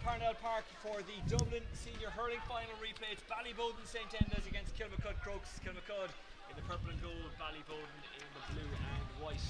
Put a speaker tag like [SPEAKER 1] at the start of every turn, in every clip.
[SPEAKER 1] Parnell Park for the Dublin Senior Hurling Final replay. It's Ballyboden St Endas against Kilmacud Crokes. Kilmacud in the purple and gold, Ballyboden in the blue and white,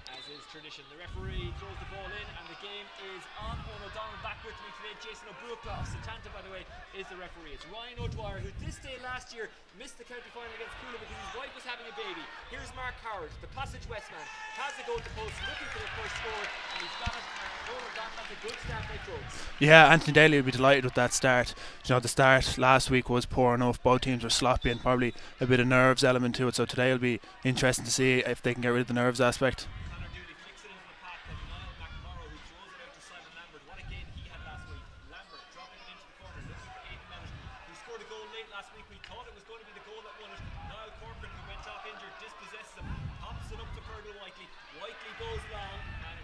[SPEAKER 1] as is tradition. The referee throws the ball in and the game is on. Owen O'Donnell back with me today. Jason O'Brukla of Satanta, by the way, is the referee. It's Ryan O'Dwyer, who this day last year missed the county final against Coola because his wife was having a baby. Here's Mark Howard, the Passage Westman, has the goal to post, looking for the first score, and he's got it. That's a good start by Crokes.
[SPEAKER 2] Yeah, Anthony Daly will be delighted with that start. You know, the start last week was poor enough. Both teams were sloppy and probably a bit of nerves element to it. So today will be interesting to see if they can get rid of the nerves aspect.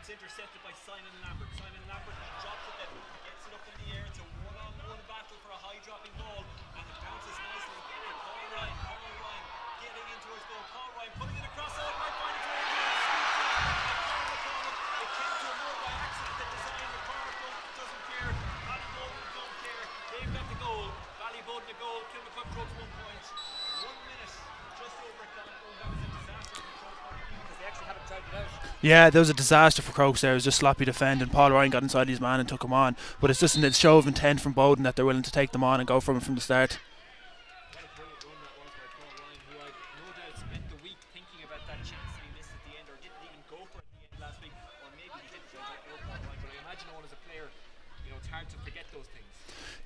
[SPEAKER 1] Intercepted by Simon Lambert. Simon Lambert drops it then, gets it up in the air. It's a one-on-one battle for a high-dropping ball, and it bounces nicely again. Paul Ryan getting into his goal. Paul Ryan putting it across. Oh, right, finding it. It came to a more by accident than design. The Park doesn't care. Ballyboden don't care. They've got the goal. Ballyboden a goal. Kilmacud Crokes 1 point. 1 minute just over it gone. That was a disaster for the Crokes party because they actually haven't tried it out.
[SPEAKER 2] Yeah, there was a disaster for Crokes there. It was just sloppy defending. Paul Ryan got inside his man and took him on. But it's just a show of intent from Bowden that they're willing to take them on and go from it from the start.
[SPEAKER 1] What a brilliant run that was by Paul Ryan, who I no doubt spent the week thinking about that chance that he missed at the end, or didn't even go for it at the end last week, or maybe he didn't. I don't know Paul Ryan, but I imagine Owen as a player, you know, it's hard to forget those things.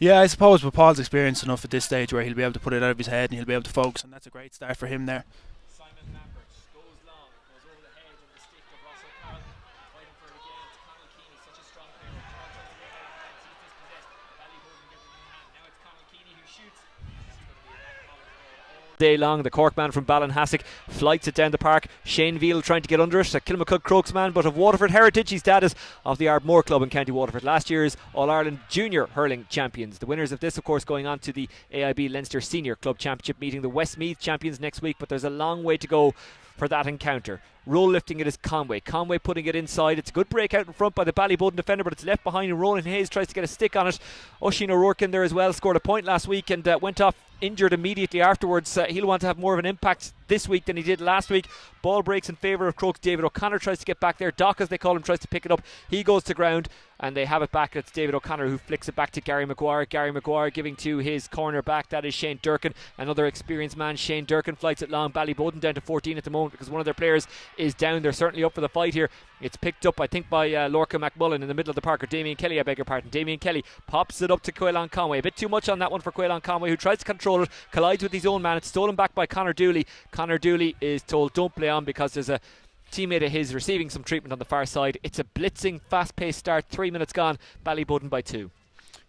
[SPEAKER 2] Yeah, I suppose, but Paul's experienced enough at this stage where he'll be able to put it out of his head and he'll be able to focus, and that's a great start for him there.
[SPEAKER 1] Simon Lambert goes long, goes over the head of the stick of Russell Carl. Fighting for it again. It's Conall Keeney, such a strong player. Carl tries to get out of the fence. He's dispossessed. Ballyboden gets it in hand. Now it's Conall Keeney who shoots. This is going to be a back ball all day long. The Cork man from Ballinhassig flights it down the park. Shane Veal trying to get under it. A Kilmacud Crokes man, but of Waterford heritage. His dad is of the Ardmore Club in County Waterford. Last year's All-Ireland Junior Hurling Champions. The winners of this, of course, going on to the AIB Leinster Senior Club Championship, meeting the Westmeath champions next week, but there's a long way to go for that encounter. Roll lifting it is Conway. Conway putting it inside. It's a good break out in front by the Ballyboden defender, but it's left behind, and Ronan Hayes tries to get a stick on it. Oisín O'Rourke in there as well, scored a point last week and went off injured immediately afterwards. He'll want to have more of an impact this week than he did last week. Ball breaks in favour of Crokes. David O'Connor tries to get back there. Doc, as they call him, tries to pick it up. He goes to ground and they have it back. It's David O'Connor who flicks it back to Gary Maguire. Gary Maguire giving to his corner back. That is Shane Durkin, another experienced man. Shane Durkin flights it long. Ballyboden down to 14 at the moment because one of their players is down. They're certainly up for the fight here. It's picked up, I think, by Lorca McMullen in the middle of the park, or Damien Kelly, I beg your pardon. Damien Kelly pops it up to Quaylon Conway. A bit too much on that one for Quaylon Conway, who tries to control it, collides with his own man. It's stolen back by Conor Dooley. Conor Dooley is told don't play on because there's a teammate of his receiving some treatment on the far side. It's a blitzing, fast-paced start. 3 minutes gone. Ballyboden by 2.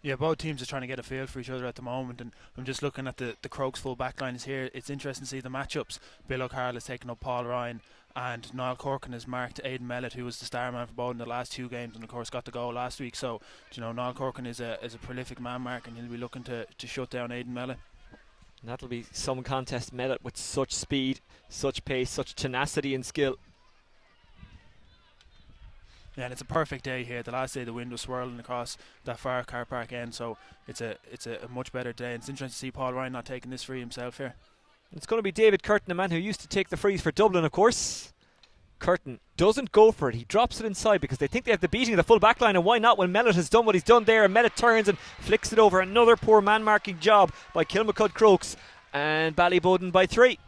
[SPEAKER 2] Yeah, both teams are trying to get a feel for each other at the moment, and I'm just looking at the Crokes full back line is here. It's interesting to see the matchups. Bill O'Carroll has taken up Paul Ryan, and Niall Corkin has marked Aidan Mellett, who was the star man for Bowden the last 2 games and of course got the goal last week. So, you know, Niall Corkin is a prolific man mark, and he'll be looking to shut down Aidan Mellett.
[SPEAKER 3] And that'll be some contest. Mellett with such speed, such pace, such tenacity and skill.
[SPEAKER 2] Yeah, and it's a perfect day here. The last day the wind was swirling across that far car park end, so it's a much better day. And it's interesting to see Paul Ryan not taking this free himself here.
[SPEAKER 3] It's going to be David Curtin, a man who used to take the frees for Dublin, of course. Curtin doesn't go for it. He drops it inside because they think they have the beating of the full back line, and why not when Mellett has done what he's done there, and Mellett turns and flicks it over. Another poor man-marking job by Kilmacud Crokes, and Ballyboden by 3.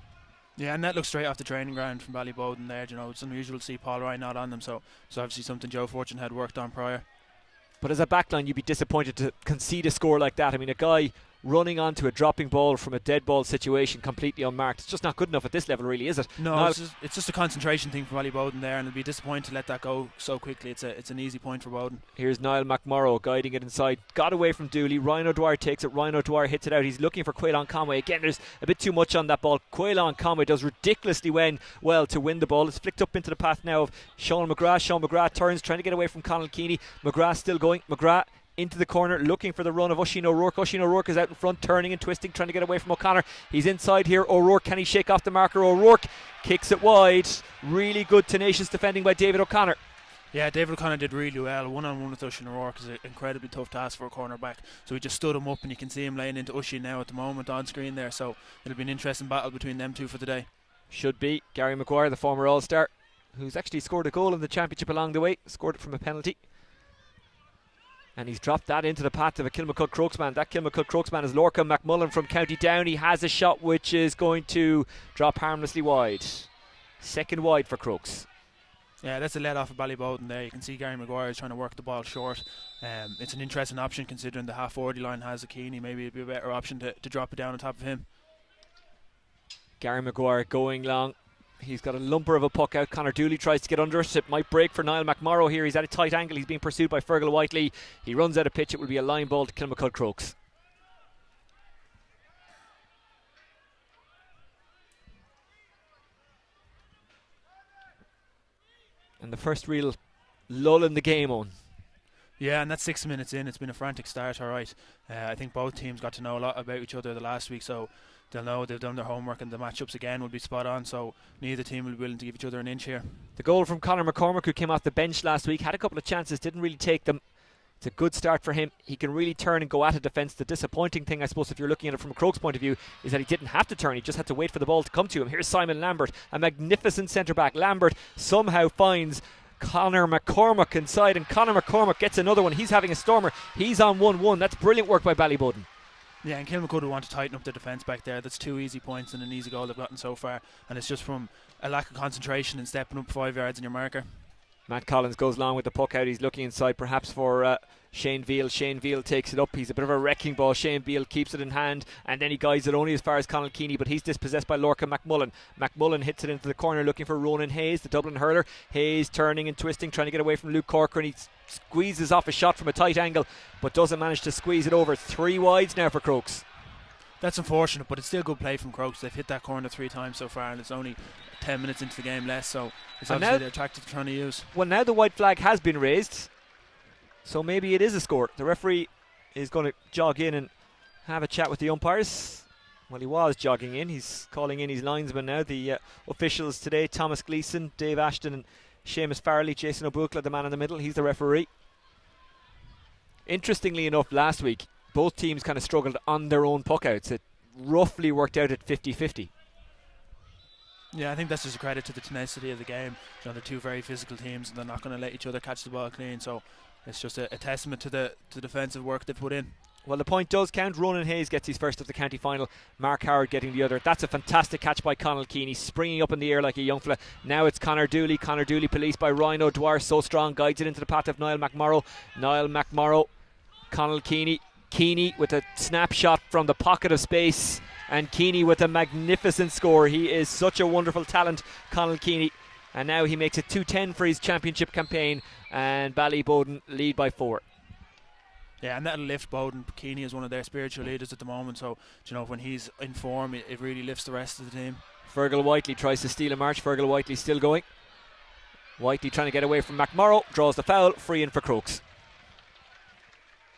[SPEAKER 2] Yeah, and that looks straight off the training ground from Ballyboden there. You know, it's unusual to see Paul Ryan not on them, so it's obviously something Joe Fortune had worked on prior.
[SPEAKER 3] But as a backline, you'd be disappointed to concede a score like that. I mean, a guy running onto a dropping ball from a dead ball situation completely unmarked. It's just not good enough at this level, really, is it?
[SPEAKER 2] No, it's just a concentration thing for Ballyboden there, and it'll be disappointing to let that go so quickly. It's an easy point for Bowden.
[SPEAKER 3] Here's Niall McMorrow guiding it inside. Got away from Dooley. Ryan O'Dwyer takes it. Ryan O'Dwyer hits it out. He's looking for Quaylon Conway. Again, there's a bit too much on that ball. Quaylon Conway does ridiculously well to win the ball. It's flicked up into the path now of Sean McGrath. Sean McGrath turns, trying to get away from Conall Keeney. McGrath still going. McGrath into the corner, looking for the run of Oisín O'Rourke. Oisín O'Rourke is out in front, turning and twisting, trying to get away from O'Connor. He's inside here. O'Rourke, can he shake off the marker? O'Rourke kicks it wide. Really good, tenacious defending by David O'Connor.
[SPEAKER 2] Yeah, David O'Connor did really well. One-on-one with Oisín O'Rourke is an incredibly tough task for a cornerback. So he just stood him up, and you can see him laying into Oisín now at the moment on screen there. So it'll be an interesting battle between them two for the day.
[SPEAKER 3] Should be. Gary Maguire, the former All-Star, who's actually scored a goal in the championship along the way, scored it from a penalty. And he's dropped that into the path of a Kilmacud Crokes man. That Kilmacud Crokes man is Lorcan McMullen from County Down. He has a shot which is going to drop harmlessly wide. Second wide for Crokes.
[SPEAKER 2] Yeah, that's a let off of Ballyboden there. You can see Gary Maguire is trying to work the ball short. It's an interesting option considering the half 40 line has a Keeney. Maybe it'd be a better option to drop it down on top of him.
[SPEAKER 3] Gary Maguire going long. He's got a lumper of a puck out. Conor Dooley tries to get under it. It might break for Niall McMorrow here. He's at a tight angle. He's being pursued by Fergal Whiteley. He runs out of pitch. It will be a line ball to Kilmacud Crokes. And the first real lull in the game on.
[SPEAKER 2] Yeah, and that's 6 minutes in. It's been a frantic start, all right. I think both teams got to know a lot about each other the last week, so they'll know they've done their homework, and the matchups again will be spot on, so neither team will be willing to give each other an inch here.
[SPEAKER 3] The goal from Conor McCormick, who came off the bench last week, had a couple of chances, didn't really take them. It's a good start for him. He can really turn and go at a defence. The disappointing thing, I suppose, if you're looking at it from a Crokes point of view, is that he didn't have to turn. He just had to wait for the ball to come to him. Here's Simon Lambert, a magnificent centre-back. Lambert somehow finds Conor McCormick inside, and Conor McCormick gets another one. He's having a stormer. He's on 1-1. That's brilliant work by Ballyboden.
[SPEAKER 2] Yeah, and Kilmacud will want to tighten up the defence back there. That's 2 easy points and an easy goal they've gotten so far, and it's just from a lack of concentration and stepping up 5 yards in your marker.
[SPEAKER 3] Matt Collins goes long with the puck out. He's looking inside perhaps for Shane Veal. Shane Veal takes it up. He's a bit of a wrecking ball. Shane Veal keeps it in hand, and then he guides it only as far as Conall Keeney, but he's dispossessed by Lorcan McMullen. McMullen hits it into the corner looking for Ronan Hayes, the Dublin hurler. Hayes turning and twisting, trying to get away from Luke Corcoran. He squeezes off a shot from a tight angle, but doesn't manage to squeeze it over. 3 wides now for Crokes.
[SPEAKER 2] That's unfortunate, but it's still good play from Crokes. They've hit that corner 3 times so far, and it's only 10 minutes into the game less, so it's obviously the tactic they're trying to use.
[SPEAKER 3] Well, now the white flag has been raised, so maybe it is a score. The referee is going to jog in and have a chat with the umpires. Well, he was jogging in. He's calling in his linesmen now. The officials today, Thomas Gleeson, Dave Ashton and Seamus Farrelly. Jason O'Buchla, the man in the middle, he's the referee. Interestingly enough, last week both teams kind of struggled on their own puck outs. It roughly worked out at 50-50.
[SPEAKER 2] Yeah, I think that's just a credit to the tenacity of the game. You know, they're 2 very physical teams, and they're not going to let each other catch the ball clean. So it's just a testament to the defensive work they've put in.
[SPEAKER 3] Well, the point does count. Ronan Hayes gets his first of the county final. Mark Howard getting the other. That's a fantastic catch by Conall Keeney, springing up in the air like a young fella. Now it's Conor Dooley. Conor Dooley policed by Ryan O'Dwyer, so strong, guides it into the path of Niall McMorrow. Niall McMorrow, Conall Keeney. Keeney with a snapshot from the pocket of space, and Keeney with a magnificent score. He is such a wonderful talent, Conall Keeney, and now he makes it 2-10 for his championship campaign, and Ballyboden lead by 4.
[SPEAKER 2] Yeah, and that'll lift Bowden. Keeney is one of their spiritual leaders at the moment, so you know, when he's in form, it really lifts the rest of the team. Fergal
[SPEAKER 3] Whiteley tries to steal a march. Fergal Whiteley still going. Whiteley trying to get away from McMorrow, draws the foul, free in for Crokes.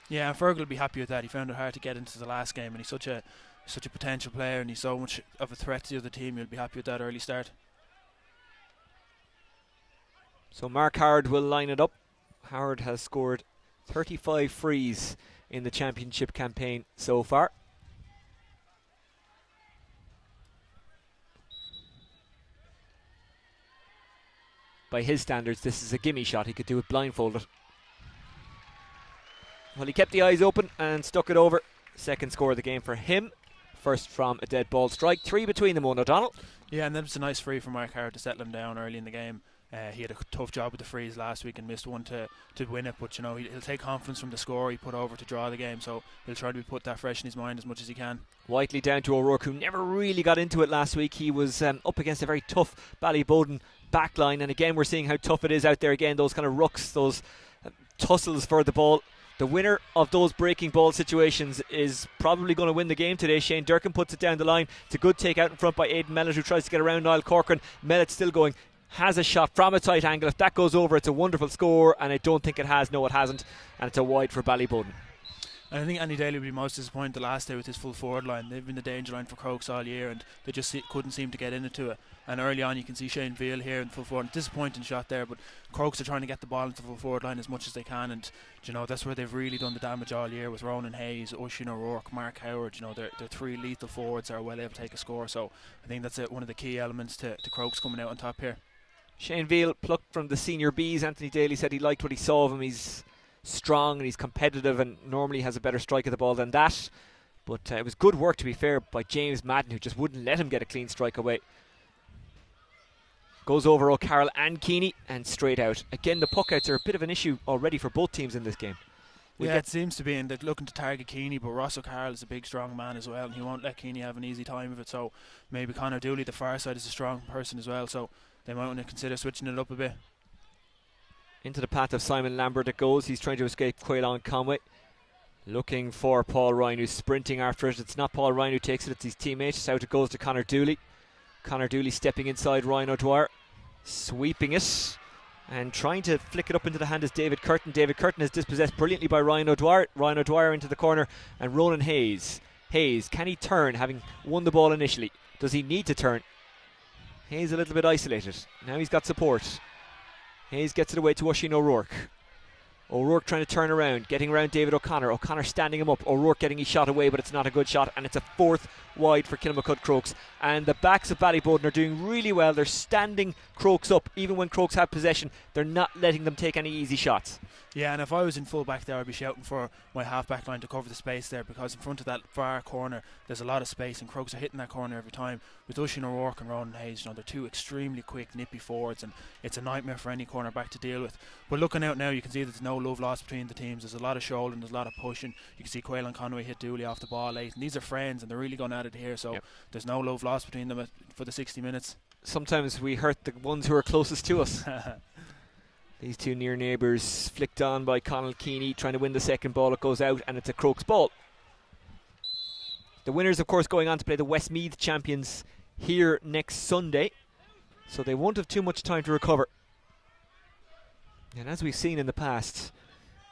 [SPEAKER 2] Yeah, and Fergal will be happy with that. He found it hard to get into the last game, and he's such a potential player, and he's so much of a threat to the other team. He'll be happy with that early start.
[SPEAKER 3] So Mark Howard will line it up. Howard has scored 35 frees in the championship campaign so far. By his standards, this is a gimme shot. He could do it blindfolded. Well, he kept the eyes open and stuck it over. Second score of the game for him. First from a dead ball strike. 3 between them, O'Donnell.
[SPEAKER 2] Yeah, and then it's a nice free from Mark Howard to settle him down early in the game. He had a tough job with the frees last week and missed one to win it, but you know, he'll take confidence from the score he put over to draw the game, so he'll try to put that fresh in his mind as much as he can.
[SPEAKER 3] Whiteley down to O'Rourke, who never really got into it last week. He was up against a very tough Ballyboden backline, and again we're seeing how tough it is out there again, those kind of rucks, those tussles for the ball. The winner of those breaking ball situations is probably going to win the game today. Shane Durkin puts it down the line. It's a good take out in front by Aidan Mellett, who tries to get around Niall Corcoran. Mellett's still going, has a shot from a tight angle. If that goes over, it's a wonderful score, and I don't think it has. No, it hasn't, and it's a wide for Ballyboden.
[SPEAKER 2] And I think Andy Daly will be most disappointed the last day with his full forward line. They've been the danger line for Crokes all year, and they just couldn't seem to get into it. And early on you can see Shane Veal here in full forward. Disappointing shot there, but Crokes are trying to get the ball into the full forward line as much as they can, and that's where they've really done the damage all year with Ronan Hayes, Oisín O'Rourke, Mark Howard. They're three lethal forwards that are well able to take a score, so I think that's one of the key elements to Crokes coming out on top here.
[SPEAKER 3] Shane Veal plucked from the senior Bs. Anthony Daly said he liked what he saw of him. He's strong and he's competitive and normally has a better strike of the ball than that, but it was good work, to be fair, by James Madden, who just wouldn't let him get a clean strike away. Goes over O'Carroll and Keeney and straight out. Again, the puck outs are a bit of an issue already for both teams in this game.
[SPEAKER 2] It seems to be, and they're looking to target Keeney, but Ross O'Carroll is a big strong man as well, and he won't let Keeney have an easy time of it, so maybe Conor Dooley, the far side, is a strong person as well, so they might want to consider switching it up a bit.
[SPEAKER 3] Into the path of Simon Lambert it goes. He's trying to escape Quaylon Conway. Looking for Paul Ryan, who's sprinting after it. It's not Paul Ryan who takes it, it's his teammate. So out it goes to Conor Dooley. Conor Dooley stepping inside Ryan O'Dwyer, sweeping it and trying to flick it up into the hand is David Curtin. David Curtin is dispossessed brilliantly by Ryan O'Dwyer. Ryan O'Dwyer into the corner, and Ronan Hayes. Hayes, can he turn, having won the ball initially? Does he need to turn? Hayes a little bit isolated. Now he's got support. Hayes gets it away to Oisín O'Rourke. O'Rourke trying to turn around, getting around David O'Connor. O'Connor standing him up. O'Rourke getting his shot away, but it's not a good shot, and it's a fourth wide for Kilmacud Crokes. And the backs of Ballyboden are doing really well. They're standing Crokes up. Even when Crokes have possession, they're not letting them take any easy shots.
[SPEAKER 2] Yeah, and if I was in full back there, I'd be shouting for my half back line to cover the space there, because in front of that far corner there's a lot of space, and Crokes are hitting that corner every time. With Oisín O'Rourke and Ronan Hayes, they're two extremely quick, nippy forwards, and it's a nightmare for any corner back to deal with. But looking out now, you can see that there's no love lost between the teams. There's a lot of shouldering, there's a lot of pushing. You can see Quaylon Conway hit Dooley off the ball late, and these are friends, and they're really going at it here, so there's no love lost between them for the 60 minutes. Sometimes
[SPEAKER 3] we hurt the ones who are closest to us. These two near neighbours, flicked on by Conall Keeney, trying to win the second ball. It goes out, and it's a Crokes ball. The winners, of course, going on to play the Westmeath champions here next Sunday, so they won't have too much time to recover. And as we've seen in the past,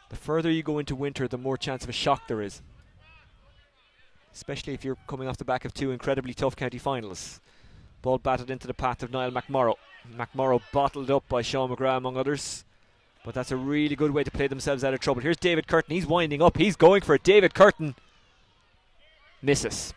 [SPEAKER 3] the further you go into winter, the more chance of a shock there is, especially if you're coming off the back of two incredibly tough county finals. Ball batted into the path of Niall McMorrow. McMorrow bottled up by Sean McGrath among others, but that's a really good way to play themselves out of trouble. Here's David Curtin. He's winding up. He's going for it. David Curtin misses.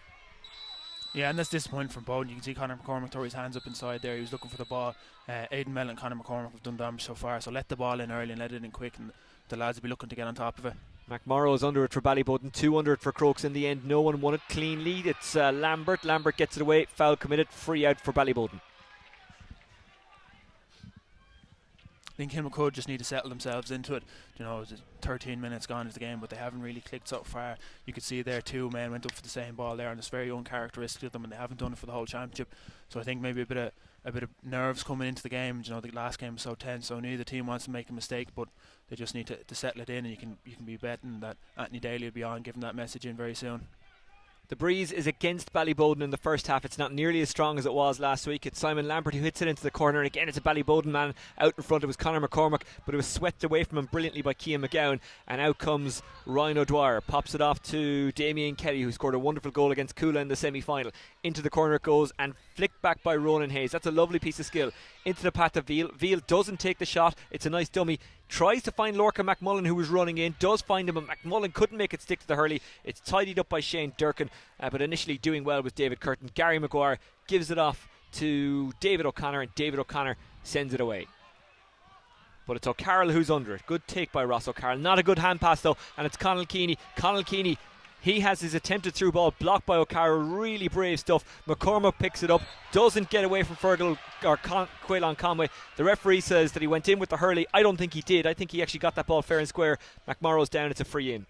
[SPEAKER 2] Yeah, and that's disappointing from Bowden. You can see Conor McCormack throw his hands up inside there. He was looking for the ball. Aidan Mellon and Conor McCormack have done damage so far, so let the ball in early and let it in quick, and the lads will be looking to get on top of it.
[SPEAKER 3] McMorrow is under it for Ballyboden, 2 under it for Crokes in the end. No one won it cleanly. It's Lambert. Lambert gets it away. Foul committed. Free out for Ballyboden.
[SPEAKER 2] I think Kilmacud just need to settle themselves into it. It's 13 minutes gone into the game, but they haven't really clicked so far. You could see there two men went up for the same ball there, and it's very uncharacteristic of them, and they haven't done it for the whole championship. So I think maybe a bit of nerves coming into the game. The last game was so tense, so neither team wants to make a mistake, but they just need to settle it in, and you can be betting that Anthony Daly will be on giving that message in very soon.
[SPEAKER 3] The breeze is against Ballyboden in the first half. It's not nearly as strong as it was last week. It's Simon Lambert who hits it into the corner, and again it's a Ballyboden man out in front. It was Conor McCormack, but it was swept away from him brilliantly by Cian McGowan, and out comes Ryan O'Dwyer. Pops it off to Damien Kelly, who scored a wonderful goal against Coola in the semi-final. Into the corner it goes, and flicked back by Ronan Hayes. That's a lovely piece of skill. Into the path of Veal. Veal doesn't take the shot. It's a nice dummy. Tries to find Lorca McMullen, who was running in. Does find him, but McMullen couldn't make it stick to the hurley. It's tidied up by Shane Durkin, but initially doing well with David Curtin. Gary Maguire gives it off to David O'Connor, and David O'Connor sends it away. But it's O'Carroll who's under it. Good take by Ross O'Carroll. Not a good hand pass though, and it's Conall Keeney. Conall Keeney, he has his attempted through ball blocked by O'Carroll. Really brave stuff. McCormack picks it up, doesn't get away from Fergal or Quaylon Conway. The referee says that he went in with the hurley. I don't think he did. I think he actually got that ball fair and square. McMorrow's down. It's a free in.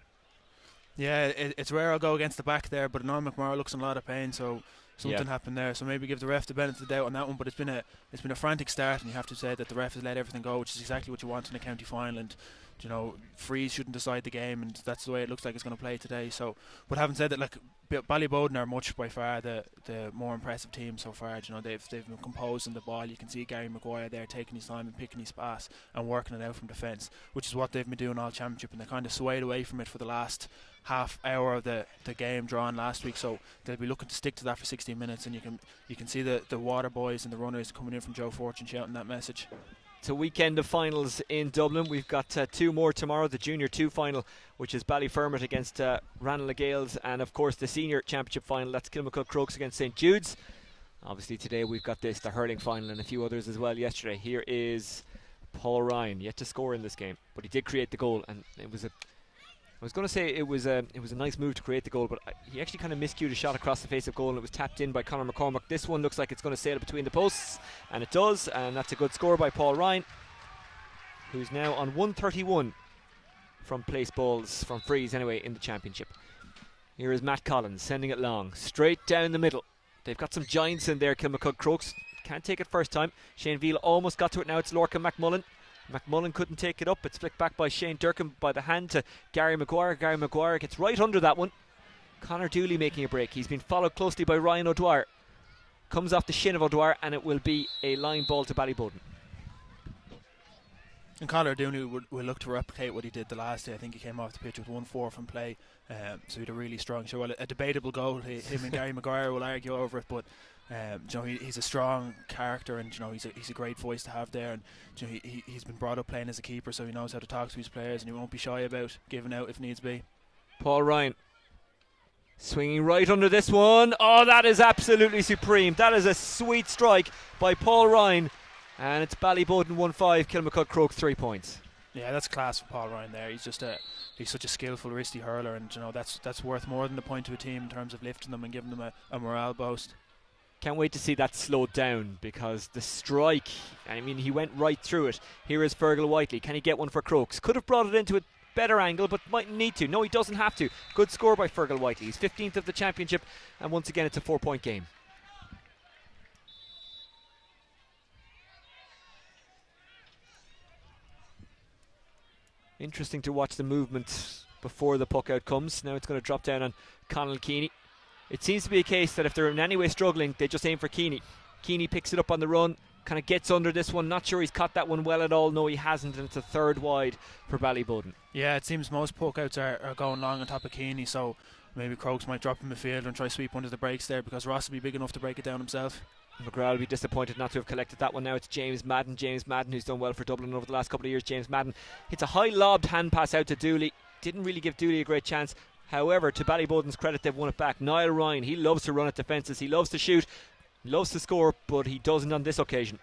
[SPEAKER 2] Yeah, it's rare I'll go against the back there, but now McMorrow looks in a lot of pain, so something happened there. So maybe give the ref the benefit of the doubt on that one. But it's been a frantic start, and you have to say that the ref has let everything go, which is exactly what you want in a county final. And you know, freeze shouldn't decide the game, and that's the way it looks like it's going to play today. So, but having said that, like, Ballyboden are much by far the more impressive team so far. You know, they've been composed in the ball. You can see Gary Maguire there taking his time and picking his pass and working it out from defence, which is what they've been doing all championship, and they kind of swayed away from it for the last half hour of the game drawn last week. So they'll be looking to stick to that for 60 minutes, and you can see the water boys and the runners coming in from Joe Fortune shouting that message.
[SPEAKER 3] It's a weekend of finals in Dublin. We've got 2 more tomorrow. The Junior 2 final, which is Ballyfermot against Ranelagh Gales, and of course the Senior Championship final, that's Kilmacud Crokes against St Jude's. Obviously today we've got the hurling final and a few others as well yesterday. Here is Paul Ryan, yet to score in this game, but he did create the goal, and it was I was going to say it was a nice move to create the goal, but he actually kind of miscued a shot across the face of goal, and it was tapped in by Conor McCormack. This one looks like it's going to sail between the posts, and it does, and that's a good score by Paul Ryan, who's now on 131 from place balls, from frees anyway, in the championship. Here is Matt Collins sending it long, straight down the middle. They've got some giants in there, Kilmacud Crokes. Can't take it first time. Shane Veal almost got to it now. It's Lorcan McMullen. McMullen couldn't take it up. It's flicked back by Shane Durkin by the hand to Gary Maguire. Gary Maguire gets right under that one. Conor Dooley making a break. He's been followed closely by Ryan O'Dwyer. Comes off the shin of O'Dwyer, and it will be a line ball to Ballyboden.
[SPEAKER 2] And Conor Dooley will look to replicate what he did the last day. I think he came off the pitch with 1-4 from play, so he had a really strong show. Well, a debatable goal. Him and Gary Maguire will argue over it, but you know, he's a strong character, and you know, he's a great voice to have there, and you know, he's been brought up playing as a keeper, so he knows how to talk to his players, and he won't be shy about giving out if needs be.
[SPEAKER 3] Paul Ryan swinging right under this one. Oh, that is absolutely supreme. That is a sweet strike by Paul Ryan, and it's Ballyboden 1-5, Kilmacud Crokes 3 points.
[SPEAKER 2] Yeah, that's class for Paul Ryan there. He's such a skillful, wristy hurler, and you know, that's worth more than a point to a team in terms of lifting them and giving them a morale boost.
[SPEAKER 3] Can't wait to see that slowed down, because the strike, I mean, he went right through it. Here is Fergal Whiteley. Can he get one for Crokes? Could have brought it into a better angle, but mightn't need to. No, he doesn't have to. Good score by Fergal Whiteley. He's 15th of the championship, and once again it's a 4-point game. Interesting to watch the movement before the puck out comes. Now it's going to drop down on Conall Keeney. It seems to be a case that if they're in any way struggling, they just aim for Keeney. Keeney picks it up on the run, kind of gets under this one. Not sure he's caught that one well at all. No, he hasn't, and it's a third wide for Ballyboden. Yeah,
[SPEAKER 2] it seems most poke outs are going long on top of Keeney, so maybe Crokes might drop him midfield and try sweep under the brakes there, because Ross will be big enough to break it down himself.
[SPEAKER 3] McGrath will be disappointed not to have collected that one. Now it's James Madden. James Madden, who's done well for Dublin over the last couple of years. James Madden hits a high lobbed hand pass out to Dooley. Didn't really give Dooley a great chance. However, to Ballyboden's credit, they've won it back. Niall Ryan, he loves to run at defences. He loves to shoot, loves to score, but he doesn't on this occasion.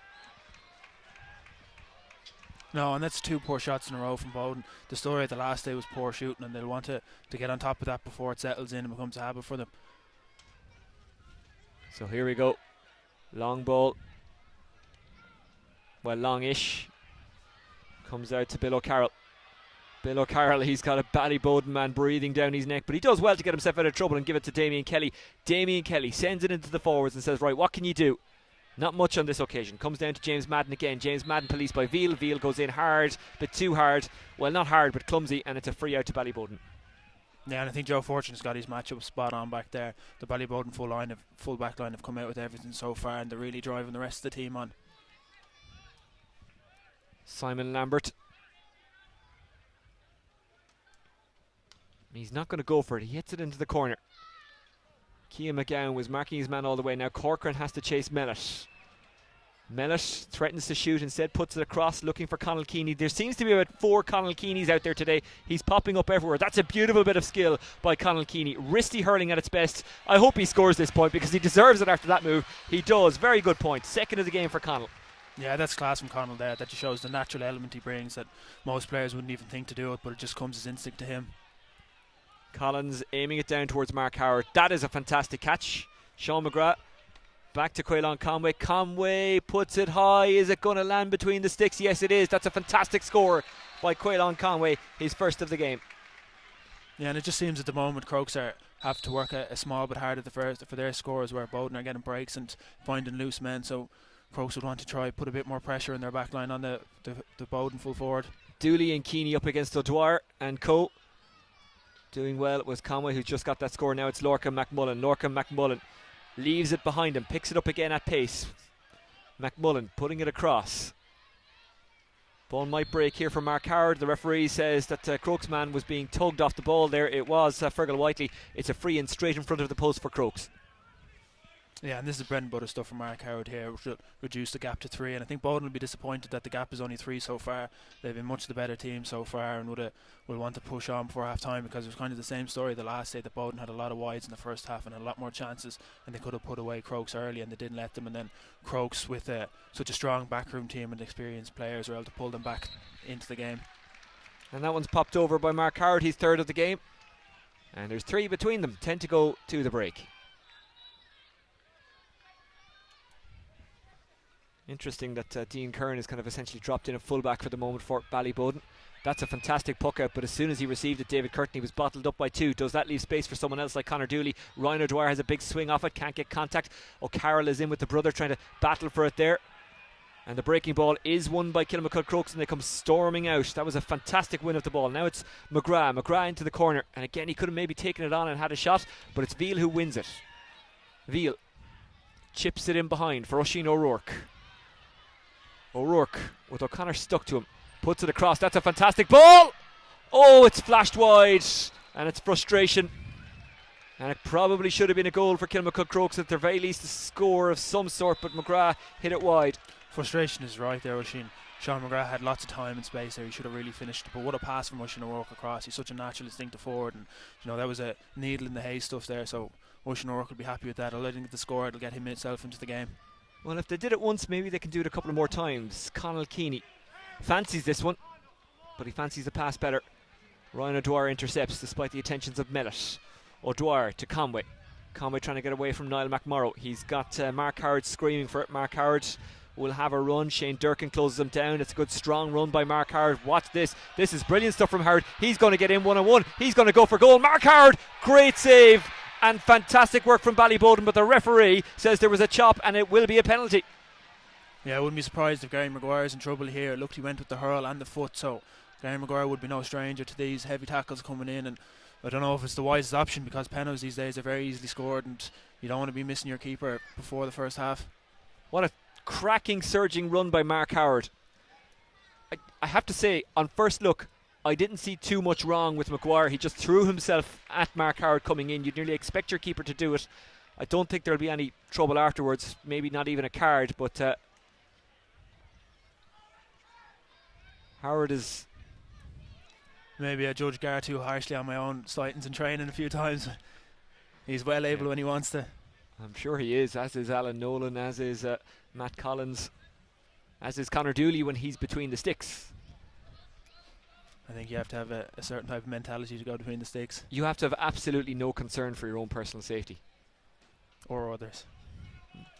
[SPEAKER 2] No, and that's 2 poor shots in a row from Bowden. The story of the last day was poor shooting, and they'll want to get on top of that before it settles in and becomes a habit for them.
[SPEAKER 3] So here we go. Long ball. Well, longish. Comes out to Bill O'Carroll. Bill O'Carroll, he's got a Ballyboden man breathing down his neck, but he does well to get himself out of trouble and give it to Damien Kelly. Damien Kelly sends it into the forwards and says, right, what can you do? Not much on this occasion. Comes down to James Madden again. James Madden policed by Veal. Veal goes in hard, bit too hard. Well, not hard, but clumsy, and it's a free out to Ballyboden.
[SPEAKER 2] Yeah, and I think Joe Fortune's got his matchup spot on back there. The Ballyboden full back line have come out with everything so far, and they're really driving the rest of the team on.
[SPEAKER 3] Simon Lambert. He's not going to go for it. He hits it into the corner. Cian McGowan was marking his man all the way. Now Corcoran has to chase Mellett. Mellett threatens to shoot, instead puts it across, looking for Conall Keeney. There seems to be about 4 Conall Keeneys out there today. He's popping up everywhere. That's a beautiful bit of skill by Conall Keeney. Wristy hurling at its best. I hope he scores this point, because he deserves it after that move. He does. Very good point. Second of the game for Conall.
[SPEAKER 2] Yeah, that's class from Conall there. That just shows the natural element he brings, that most players wouldn't even think to do it, but it just comes as instinct to him.
[SPEAKER 3] Collins aiming it down towards Mark Howard. That is a fantastic catch. Sean McGrath back to Quaylon Conway. Conway puts it high. Is it going to land between the sticks? Yes, it is. That's a fantastic score by Quaylon Conway, his first of the game.
[SPEAKER 2] Yeah, and it just seems at the moment Crokes have to work a small bit harder for their scores, where Bowden are getting breaks and finding loose men. So Crokes would want to try put a bit more pressure in their back line on the Bowden full forward.
[SPEAKER 3] Dooley and Keeney up against O'Dwyer and co. Doing well it was Conway who just got that score. Now it's Lorcan McMullen. Lorcan McMullen leaves it behind him, picks it up again at pace. McMullen putting it across. Ball might break here for Mark Howard. The referee says that Crokes man was being tugged off the ball there. It was Fergal Whiteley. It's a free and straight in front of the post for Crokes.
[SPEAKER 2] Yeah, and this is bread and butter stuff for Mark Howard here, which will reduce the gap to 3. And I think Boden will be disappointed that the gap is only 3 so far. They've been much the better team so far and will want to push on before half time, because it was kind of the same story the last day, that Boden had a lot of wides in the first half and a lot more chances, and they could have put away Crokes early and they didn't let them. And then Crokes, with such a strong backroom team and experienced players, were able to pull them back into the game.
[SPEAKER 3] And that one's popped over by Mark Howard. He's third of the game. And there's 3 between them. 10 to go to the break. Interesting that Dean Kern is kind of essentially dropped in a fullback for the moment for Ballyboden. That's a fantastic puck out, but as soon as he received it, David Curtin, he was bottled up by 2. Does that leave space for someone else like Conor Dooley? Ryan O'Dwyer has a big swing off it, can't get contact. O'Carroll is in with the brother trying to battle for it there. And the breaking ball is won by Kilmacud Crokes, and they come storming out. That was a fantastic win of the ball. Now it's McGrath. McGrath into the corner, and again he could have maybe taken it on and had a shot, but it's Veal who wins it. Veal chips it in behind for Oisín O'Rourke. O'Rourke with O'Connor stuck to him, puts it across. That's a fantastic ball. Oh, it's flashed wide, and it's frustration, and it probably should have been a goal for Kilmacud Crokes, at the very least a score of some sort, but McGrath hit it wide.
[SPEAKER 2] Frustration is right there, Oisín. Sean McGrath had lots of time and space there. He should have really finished it, but what a pass from Oisín O'Rourke across. He's such a natural instinctive forward, and that was a needle in the hay stuff there, so Oisín O'Rourke will be happy with that. Although I didn't get the score, it'll get him itself into the game.
[SPEAKER 3] Well, if they did it once, maybe they can do it a couple of more times. Conall Keeney fancies this one, but he fancies the pass better. Ryan O'Dwyer intercepts despite the attentions of Mellett. O'Dwyer to Conway. Conway trying to get away from Niall McMorrow. He's got Mark Howard screaming for it. Mark Howard will have a run. Shane Durkin closes him down. It's a good strong run by Mark Howard. Watch this. This is brilliant stuff from Howard. He's going to get in 1-on-1. He's going to go for goal. Mark Howard, great save. And fantastic work from Ballyboden, but the referee says there was a chop and it will be a penalty.
[SPEAKER 2] Yeah, I wouldn't be surprised if Gary Maguire's in trouble here. Looked, he went with the hurl and the foot, so Gary Maguire would be no stranger to these heavy tackles coming in, and I don't know if it's the wisest option, because penalties these days are very easily scored and you don't want to be missing your keeper before the first half.
[SPEAKER 3] What a cracking surging run by Mark Howard. I have to say, on first look, I didn't see too much wrong with Maguire. He just threw himself at Mark Howard coming in. You'd nearly expect your keeper to do it. I don't think there'll be any trouble afterwards, maybe not even a card, but Howard is...
[SPEAKER 2] Maybe I judge Gar too harshly on my own sightings and training a few times. He's well able when he wants to.
[SPEAKER 3] I'm sure he is, as is Alan Nolan, as is Matt Collins, as is Conor Dooley when he's between the sticks.
[SPEAKER 2] I think you have to have a certain type of mentality to go between the sticks.
[SPEAKER 3] You have to have absolutely no concern for your own personal safety.
[SPEAKER 2] Or others.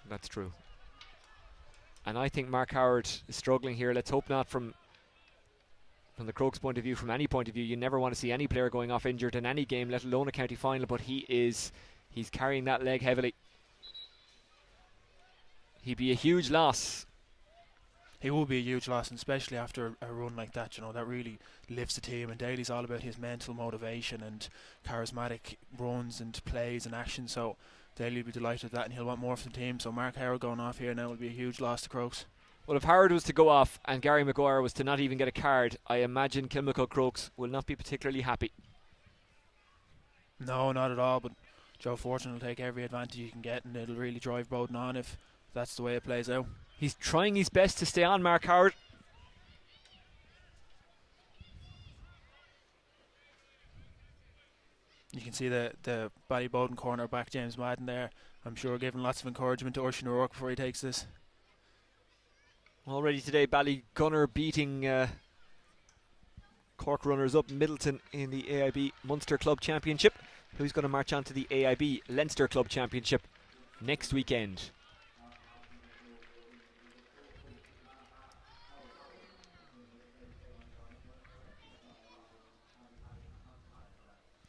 [SPEAKER 3] That's true. And I think Mark Howard is struggling here. Let's hope not from the Crokes point of view, from any point of view. You never want to see any player going off injured in any game, let alone a county final, but he's carrying that leg heavily. He'd be a huge loss.
[SPEAKER 2] He will be a huge loss, and especially after a run like that, that really lifts the team. And Daly's all about his mental motivation and charismatic runs and plays and action, so Daly will be delighted with that, and he'll want more from the team. So Mark Howard going off here now will be a huge loss to Crokes.
[SPEAKER 3] Well, if Howard was to go off and Gary Maguire was to not even get a card, I imagine Kilmacud Crokes will not be particularly happy.
[SPEAKER 2] No, not at all, but Joe Fortune will take every advantage he can get, and it'll really drive Boden on if that's the way it plays out.
[SPEAKER 3] He's trying his best to stay on, Mark Howard.
[SPEAKER 2] You can see the Ballyboden corner back, James Madden there. I'm sure giving lots of encouragement to Oisín O'Rourke before he takes this.
[SPEAKER 3] Already today, Ballygunner beating Cork runners up Middleton in the AIB Munster Club Championship. Who's going to march on to the AIB Leinster Club Championship next weekend?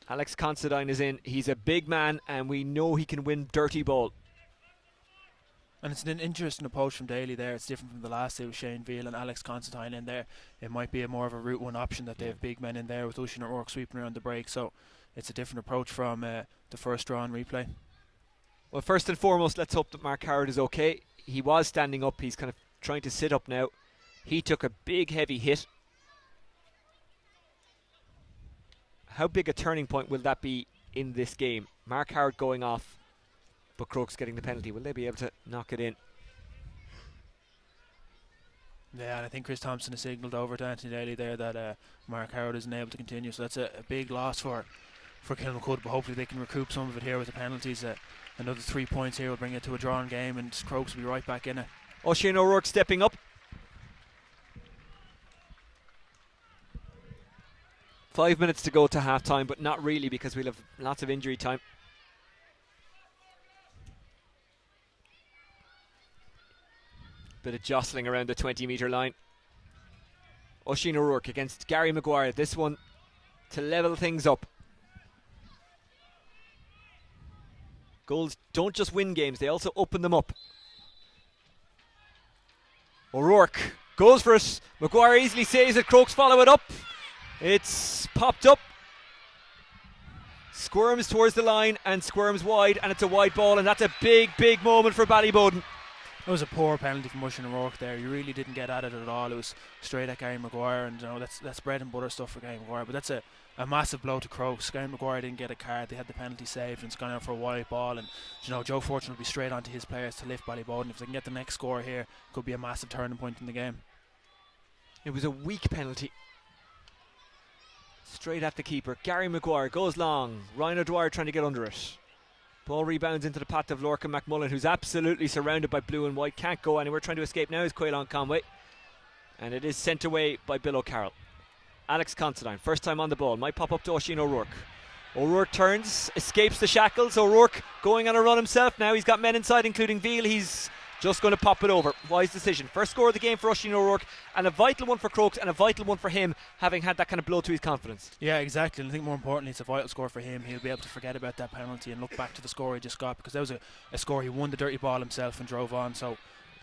[SPEAKER 3] Alex Considine is in. He's a big man and we know he can win dirty ball.
[SPEAKER 2] And it's an interesting approach from Daly there. It's different from the last day with Shane Veal and Alex Constantine in there. It might be more of a route one option that they have big men in there with Oisín O'Rourke sweeping around the break. So it's a different approach from the first draw and replay.
[SPEAKER 3] Well, first and foremost, let's hope that Mark Howard is okay. He was standing up. He's kind of trying to sit up now. He took a big, heavy hit. How big a turning point will that be in this game? Mark Howard going off, but Crokes getting the penalty. Will they be able to knock it in?
[SPEAKER 2] Yeah, and I think Chris Thompson has signalled over to Anthony Daly there that Mark Howard isn't able to continue. So that's a big loss for Kilmacud, but hopefully they can recoup some of it here with the penalties. Another 3 points here will bring it to a drawn game, and Crokes will be right back in it.
[SPEAKER 3] Oisín O'Rourke stepping up. 5 minutes to go to half time, but not really because we'll have lots of injury time. Bit of jostling around the 20-metre line. Oisín O'Rourke against Gary Maguire. This one to level things up. Goals don't just win games, they also open them up. O'Rourke goes for it. Maguire easily saves it. Crokes follow it up. It's popped up. Squirms towards the line and squirms wide, and it's a wide ball, and that's a big, big moment for Ballyboden.
[SPEAKER 2] It was a poor penalty from Oisín O'Rourke there. You really didn't get at it at all. It was straight at Gary Maguire, and that's bread and butter stuff for Gary Maguire. But that's a massive blow to Crokes. Gary Maguire didn't get a card. They had the penalty saved, and it's gone out for a wide ball. And Joe Fortune will be straight onto his players to lift Ballyboden. If they can get the next score here, it could be a massive turning point in the game.
[SPEAKER 3] It was a weak penalty. Straight at the keeper. Gary Maguire goes long. Ryan O'Dwyer trying to get under it. Ball rebounds into the path of Lorcan McMullen, who's absolutely surrounded by blue and white. Can't go anywhere. Trying to escape now is Quaylon Conway. And it is sent away by Bill O'Carroll. Alex Considine, first time on the ball. Might pop up to Oisín O'Rourke. O'Rourke turns, escapes the shackles. O'Rourke going on a run himself now. He's got men inside, including Veal. He's just going to pop it over. Wise decision. First score of the game for Oisín O'Rourke, and a vital one for Crokes, and a vital one for him, having had that kind of blow to his confidence.
[SPEAKER 2] Yeah, exactly. And I think more importantly, it's a vital score for him. He'll be able to forget about that penalty and look back to the score he just got, because that was a score he won the dirty ball himself and drove on. So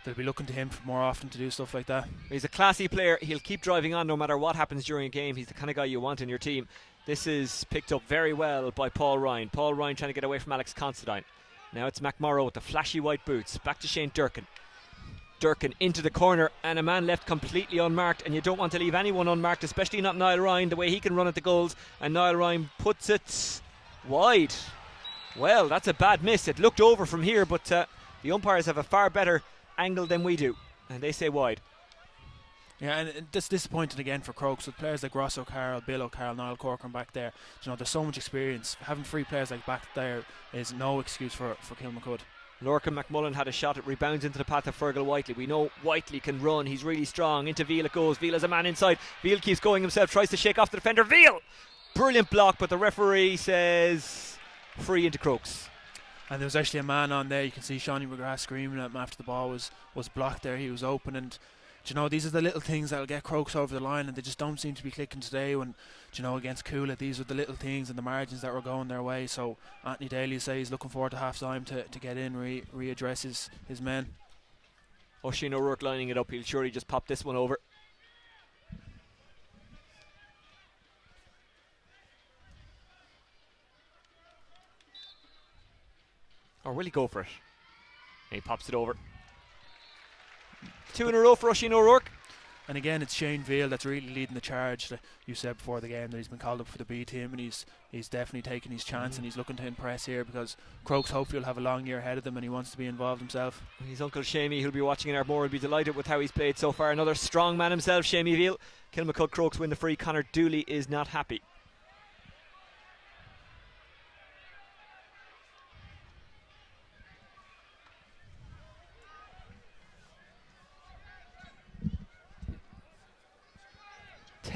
[SPEAKER 2] they'll be looking to him for more often to do stuff like that.
[SPEAKER 3] He's a classy player. He'll keep driving on no matter what happens during a game. He's the kind of guy you want in your team. This is picked up very well by Paul Ryan. Paul Ryan trying to get away from Alex Considine. Now it's McMorrow with the flashy white boots. Back to Shane Durkin. Durkin into the corner, and a man left completely unmarked, and you don't want to leave anyone unmarked, especially not Niall Ryan, the way he can run at the goals, and Niall Ryan puts it wide. Well, that's a bad miss. It looked over from here, but the umpires have a far better angle than we do, and they say wide.
[SPEAKER 2] Yeah, and it's disappointing again for Crokes with players like Ross O'Carroll, Bill O'Carroll, Niall Corcoran back there. There's so much experience. Having three players like back there is no excuse for Kilmacud.
[SPEAKER 3] Lorcan McMullen had a shot. It rebounds into the path of Fergal Whiteley. We know Whiteley can run. He's really strong. Into Veal it goes. Veal has a man inside. Veal keeps going himself. Tries to shake off the defender. Veal! Brilliant block, but the referee says free into Crokes.
[SPEAKER 2] And there was actually a man on there. You can see Shawnee McGrath screaming at him after the ball was blocked there. He was open, and these are the little things that'll get Crokes over the line, and they just don't seem to be clicking today. When against Coola, these are the little things and the margins that were going their way. So Anthony Daly says he's looking forward to half time to get in, readdress his men.
[SPEAKER 3] Oisín O'Rourke lining it up. He'll surely just pop this one over. Or will he go for it? And he pops it over. 2 in a row for Oisín O'Rourke.
[SPEAKER 2] And again, it's Shane Veal that's really leading the charge. You said before the game that he's been called up for the B team, and he's definitely taking his chance, and he's looking to impress here, because Crokes hopefully will have a long year ahead of them, and he wants to be involved himself. His
[SPEAKER 3] uncle Shamey, who'll be watching in Ardmore, will be delighted with how he's played so far. Another strong man himself, Shamey Veal. Kilmacud Crokes win the free. Conor Dooley is not happy.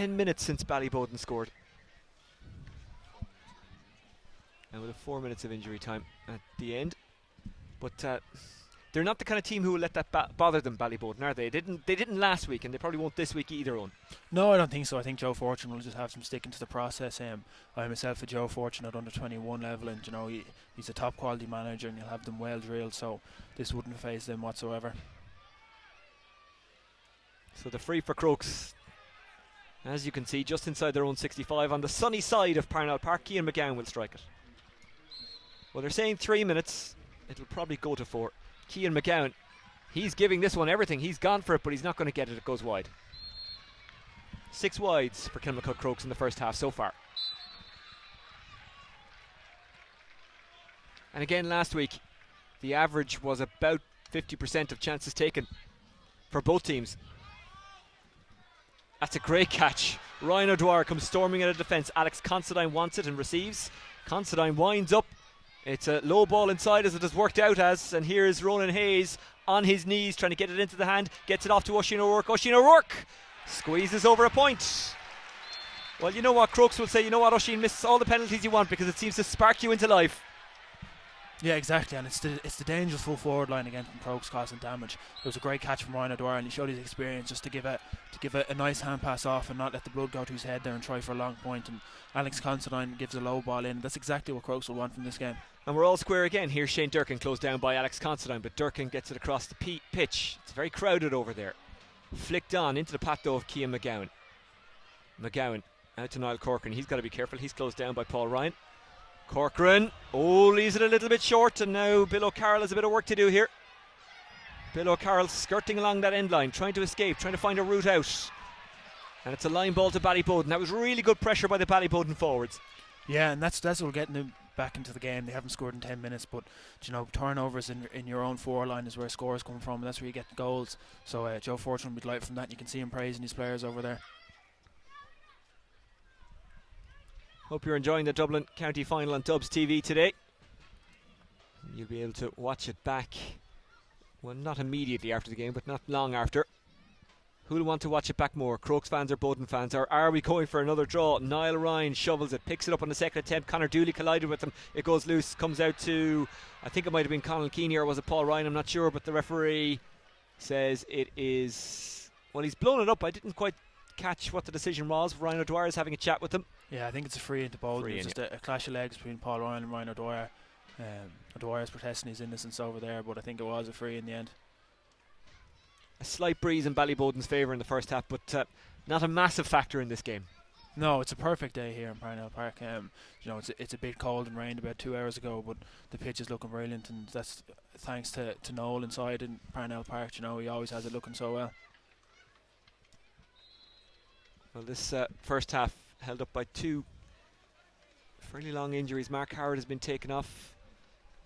[SPEAKER 3] Minutes since Ballyboden scored, and with 4 minutes of injury time at the end. But they're not the kind of team who will let that bother them, Ballyboden, are they? They didn't last week, and they probably won't this week either, Owen.
[SPEAKER 2] No, I don't think so. I think Joe Fortune will just have some sticking to the process. I myself a Joe Fortune at under 21 level, and he's a top quality manager, and you'll have them well drilled, so this wouldn't faze them whatsoever.
[SPEAKER 3] So the free for Crokes, as you can see, just inside their own 65 on the sunny side of Parnell Park. Cian McGowan will strike it. Well, they're saying 3 minutes. It'll probably go to 4. Cian McGowan, he's giving this one everything. He's gone for it, but he's not going to get it. It goes wide. 6 wides for Kilmacud Crokes in the first half so far. And again, last week, the average was about 50% of chances taken for both teams. That's a great catch. Ryan O'Dwyer comes storming out of defence. Alex Considine wants it and receives. Considine winds up. It's a low ball inside, as it has worked out as. And here is Ronan Hayes on his knees trying to get it into the hand. Gets it off to Oisín O'Rourke. Oisín O'Rourke squeezes over a point. Well, you know what, Crokes will say, you know what, Oisín, miss all the penalties you want because it seems to spark you into life.
[SPEAKER 2] Yeah, exactly, and it's the dangerous full forward line again from Crokes causing damage. It was a great catch from Ryan O'Dwyer, and he showed his experience just to give a nice hand pass off and not let the blood go to his head there and try for a long point. And Alex Considine gives a low ball in. That's exactly what Crokes will want from this game.
[SPEAKER 3] And we're all square again. Here's Shane Durkin closed down by Alex Considine, but Durkin gets it across the pitch. It's very crowded over there. Flicked on into the path though of Cian McGowan. McGowan out to Niall Corcoran. He's got to be careful. He's closed down by Paul Ryan. Corcoran, leaves it a little bit short, and now Bill O'Carroll has a bit of work to do here. Bill O'Carroll skirting along that end line, trying to escape, trying to find a route out. And it's a line ball to Ballyboden. That was really good pressure by the Ballyboden forwards.
[SPEAKER 2] Yeah, and that's what getting them back into the game. They haven't scored in 10 minutes, but turnovers in your own forward line is where scores come from, and that's where you get the goals. So Joe Fortune will be delighted from that, and you can see him praising his players over there.
[SPEAKER 3] Hope you're enjoying the Dublin County Final on Dubs TV today. You'll be able to watch it back, well, not immediately after the game, but not long after. Who'll want to watch it back more, Crokes fans or Boden fans? Or are we going for another draw? Niall Ryan shovels it, picks it up on the second attempt. Conor Dooley collided with him. It goes loose, comes out to, I think it might have been Conall Keeney, or was it Paul Ryan? I'm not sure, but the referee says it is, well, he's blown it up. I didn't quite catch what the decision was. Ryan O'Dwyer is having a chat with him.
[SPEAKER 2] Yeah, I think it's a free into Boden. It's just a clash of legs between Paul Ryan and Ryan O'Dwyer. O'Dwyer's protesting his innocence over there, but I think it was a free in the end. A
[SPEAKER 3] slight breeze in Ballyboden's favour in the first half, but not a massive factor in this game.
[SPEAKER 2] No, it's a perfect day here in Parnell Park. It's a bit cold and rained about 2 hours ago, but the pitch is looking brilliant, and that's thanks to Noel inside in Parnell Park. He always has it looking so well.
[SPEAKER 3] Well, this first half held up by 2 fairly long injuries. Mark Howard has been taken off.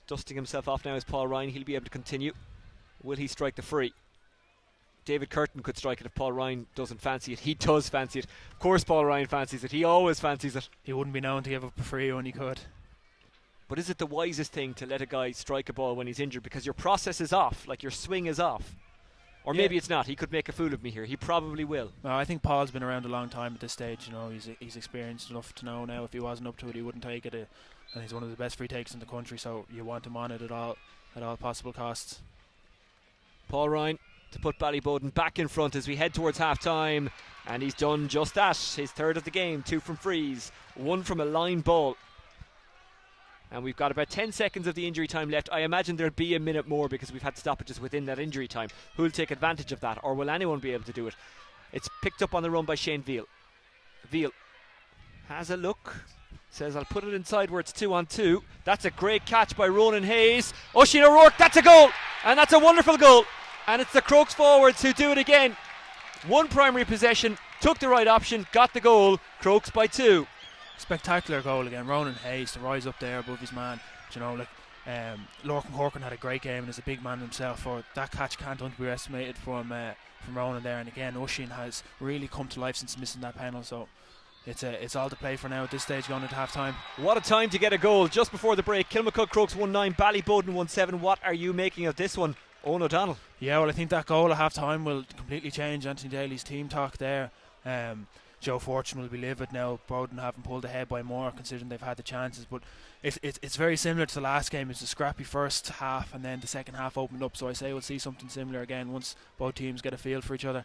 [SPEAKER 3] Dusting himself off now is Paul Ryan. He'll be able to continue. Will he strike the free? David Curtin could strike it if Paul Ryan doesn't fancy it. He does fancy it. Of course Paul Ryan fancies it. He always fancies it.
[SPEAKER 2] He wouldn't be known to give up a free when he could.
[SPEAKER 3] But is it the wisest thing to let a guy strike a ball when he's injured? Because your process is off, like your swing is off. Or maybe it's not. He could make a fool of me here. He probably will.
[SPEAKER 2] I think Paul's been around a long time at this stage. He's experienced enough to know now if he wasn't up to it, he wouldn't take it. And he's one of the best free takes in the country, so you want him on it at all possible costs.
[SPEAKER 3] Paul Ryan to put Ballyboden back in front as we head towards half time, and he's done just that. His third of the game, 2 from frees, 1 from a line ball. And we've got about 10 seconds of the injury time left. I imagine there'll be a minute more because we've had stoppages within that injury time. Who'll take advantage of that, or will anyone be able to do it? It's picked up on the run by Shane Veal. Veal has a look, says I'll put it inside where it's 2-on-2. That's a great catch by Ronan Hayes. Oisín O'Rourke, that's a goal, and that's a wonderful goal. And it's the Crokes forwards who do it again. 1 primary possession, took the right option, got the goal. Crokes by 2.
[SPEAKER 2] Spectacular goal again. Ronan Hayes to rise up there above his man. Lorcan Corcoran had a great game and is a big man himself. For that catch can't underestimated from Ronan there. And again, Oisín has really come to life since missing that penalty. So it's all to play for now at this stage going into half time.
[SPEAKER 3] What a time to get a goal just before the break. Kilmacud Crokes 1-9, Ballyboden 1-7. What are you making of this one, Owen O'Donnell?
[SPEAKER 2] Yeah, well, I think that goal at half time will completely change Anthony Daly's team talk there. Joe Fortune will be livid now. Bowden haven't pulled ahead by more considering they've had the chances, but it's very similar to the last game. It's a scrappy first half and then the second half opened up, so I say we'll see something similar again once both teams get a feel for each other.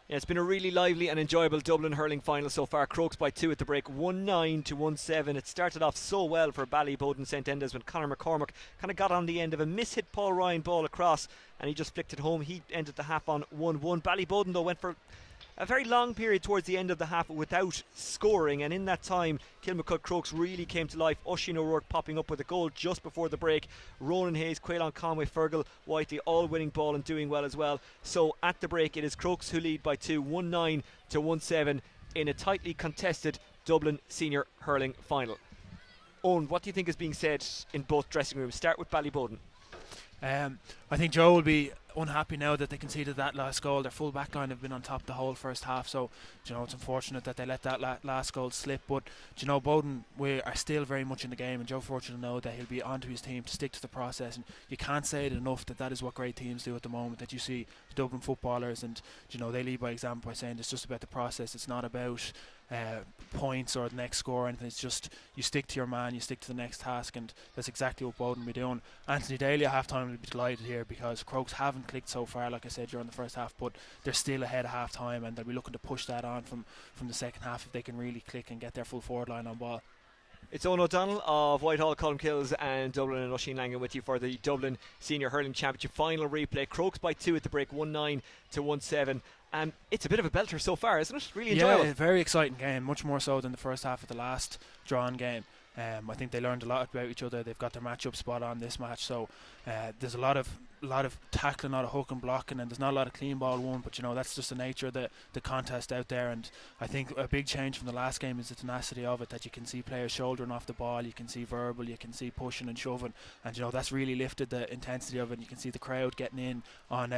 [SPEAKER 3] Yeah, it's been a really lively and enjoyable Dublin hurling final so far. Crokes by 2 at the break, 1-9 to 1-7. It started off so well for Ballyboden St Endas when Conor McCormack kind of got on the end of a mishit Paul Ryan ball across and he just flicked it home. He ended the half on 1-1. Ballyboden though went for a very long period towards the end of the half without scoring, and in that time Kilmacud Crokes really came to life. Oisín O'Rourke popping up with a goal just before the break. Ronan Hayes, Quaylon Conway, Fergal Whiteley all winning ball and doing well as well. So at the break it is Crokes who lead by 2, 1-9 to 1-7 in a tightly contested Dublin senior hurling final. Owen, what do you think is being said in both dressing rooms? Start with Ballyboden.
[SPEAKER 2] I think Joe will be unhappy now that they conceded that last goal. Their full back line have been on top the whole first half, so it's unfortunate that they let that last goal slip, but Bowden we are still very much in the game, and Joe Fortune will know that he'll be onto his team to stick to the process, and you can't say it enough that is what great teams do at the moment, that you see the Dublin footballers and they lead by example by saying it's just about the process. It's not about points or the next score or anything. It's just you stick to your man, you stick to the next task, and that's exactly what Bowden will be doing. Anthony Daly at half time will be delighted here because Crokes haven't clicked so far, like I said, during the first half, but they're still ahead at half time and they'll be looking to push that on from the second half if they can really click and get their full forward line on ball.
[SPEAKER 3] It's Owen O'Donnell of Whitehall, Colmkills and Dublin and Oisín Langan with you for the Dublin Senior Hurling Championship final replay. Crokes by 2 at the break, 1-9 to 1-7. It's a bit of a belter so far, isn't it? Really enjoyable.
[SPEAKER 2] Yeah, a very exciting game, much more so than the first half of the last drawn game. I think they learned a lot about each other. They've got their matchup spot on this match, so there's a lot of tackling, a lot of hook and blocking, and there's not a lot of clean ball won, but that's just the nature of the contest out there. And I think a big change from the last game is the tenacity of it, that you can see players shouldering off the ball, you can see verbal, you can see pushing and shoving, and that's really lifted the intensity of it. And you can see the crowd getting in on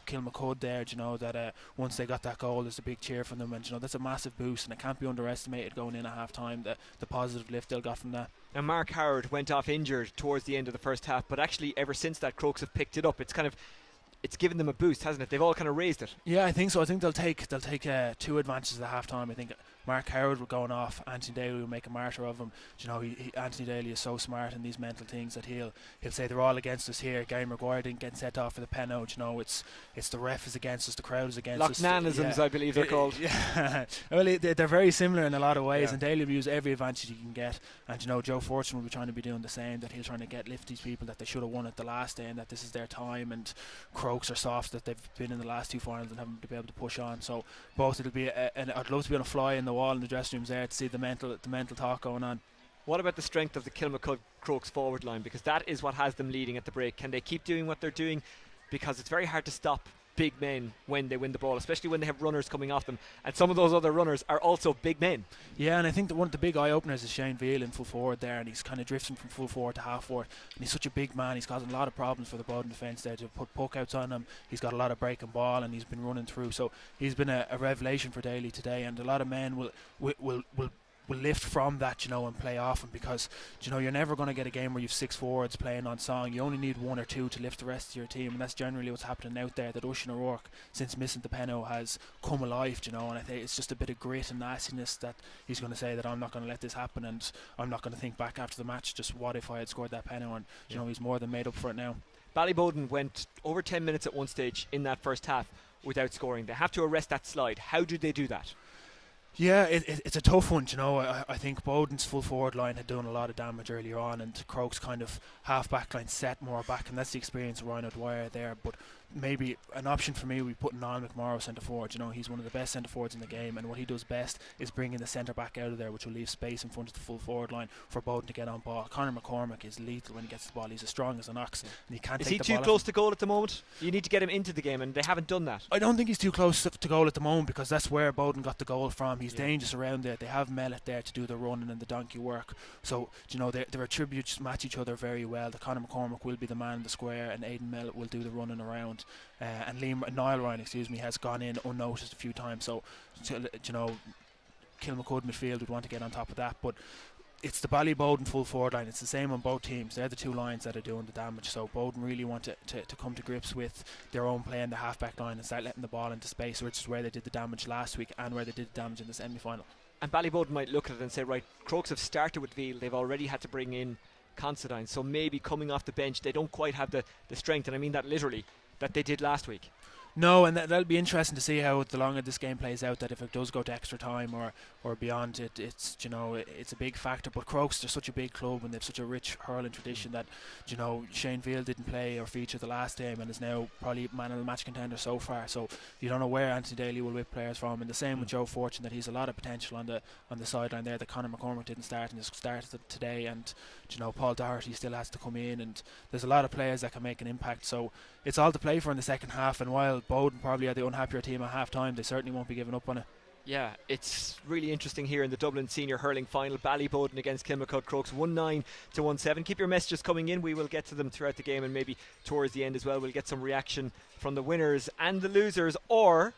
[SPEAKER 2] Kilmacud there, that once they got that goal there's a big cheer from them, and that's a massive boost, and it can't be underestimated going in at half time, the positive lift they'll got from that.
[SPEAKER 3] Now Mark Howard went off injured towards the end of the first half, but actually ever since that Crokes have picked it up. It's given them a boost, hasn't it? They've all kind of raised it.
[SPEAKER 2] Yeah, I think so. I think they'll take two advantages at half time. I think Mark Howard will going off, Anthony Daly will make a martyr of him. Anthony Daly is so smart in these mental things that he'll say they're all against us here. Gary Maguire didn't get set off for the penalty. It's the ref is against us, the crowd is against us.
[SPEAKER 3] Lochnanisms, I believe they're called.
[SPEAKER 2] Yeah. Well, they're very similar in a lot of ways, and Daly will use every advantage he can get. And Joe Fortune will be trying to be doing the same. That he's trying to lift these people that they should have won at the last day, and that this is their time. And Crokes are soft that they've been in the last two finals and haven't been able to push on. So both it'll be and I'd love to be on a fly in the wall in the dressing rooms there to see the mental talk going on.
[SPEAKER 3] What about the strength of the Kilmacud Crokes forward line? Because that is what has them leading at the break. Can they keep doing what they're doing? Because it's very hard to stop big men when they win the ball, especially when they have runners coming off them, and some of those other runners are also big men. Yeah, and I think that one of the big eye openers is Shane Veal in full forward there, and he's kind of drifting from full forward to half forward, and he's such a big man. He's causing a lot of problems for the Bowden defence there to put puck outs on him. He's got a lot of breaking ball and he's been running through, so he's been a revelation for Daly today, and a lot of men will lift from that, and play off him, because you're never going to get a game where you've six forwards playing on song. You only need one or two to lift the rest of your team, and that's generally what's happening out there. That Oisín O'Rourke, since missing the penalty, has come alive, and I think it's just a bit of grit and nastiness that he's going to say that I'm not going to let this happen, and I'm not going to think back after the match just what if I had scored that penalty, and he's more than made up for it now. Ballyboden went over 10 minutes at one stage in that first half without scoring. They have to arrest that slide. How do they do that? Yeah, it's a tough one, I think Bowden's full forward line had done a lot of damage earlier on, and Crokes' kind of half back line set more back, and that's the experience of Ryan O'Dwyer there. But maybe an option for me would be putting Niall McMorrow centre forward. He's one of the best centre forwards in the game, and what he does best is bringing the centre back out of there, which will leave space in front of the full forward line for Bowden to get on ball. Conor McCormack is lethal when he gets the ball. He's as strong as an ox, and he can't take the ball. Is he too close to goal at the moment? You need to get him into the game, and they haven't done that. I don't think he's too close to goal at the moment, because that's where Bowden got the goal from. He's dangerous around there. They have Mellett there to do the running and the donkey work, so their attributes match each other very well. The Conor McCormack will be the man in the square, and Aidan Mellett will do the running around, and Niall Ryan has gone in unnoticed a few times, so Kilmacud midfield would want to get on top of that. But
[SPEAKER 2] it's the Ballyboden full forward line. It's the same on both teams. They're the two lines that are doing the damage. So Boden really want to come to grips with their own play in the half-back line and start letting the ball into space, which is where they did the damage last week and where they did the damage in the semi-final.
[SPEAKER 3] And Ballyboden might look at it and say, right, Crokes have started with Veal. They've already had to bring in Considine. So maybe coming off the bench, they don't quite have the strength, and I mean that literally, that they did last week.
[SPEAKER 2] No, and that'll be interesting to see how the longer this game plays out, that if it does go to extra time or beyond, it's it's a big factor. But Crokes, they're such a big club and they've such a rich hurling tradition that Shane Veal didn't play or feature the last game and is now probably man of the match contender so far. So you don't know where Anthony Daly will whip players from. And the same with Joe Fortune, that he's a lot of potential on the sideline there. That Conor McCormick didn't start and just started today, and Paul Doherty still has to come in, and there's a lot of players that can make an impact. So it's all to play for in the second half, and while Boden probably are the unhappier team at half time, they certainly won't be giving up on it.
[SPEAKER 3] Yeah, it's really interesting here in the Dublin Senior Hurling Final. Ballyboden against Kilmacud Crokes, 1-9 to 1-7. Keep your messages coming in. We will get to them throughout the game, and maybe towards the end as well. We'll get some reaction from the winners and the losers. Or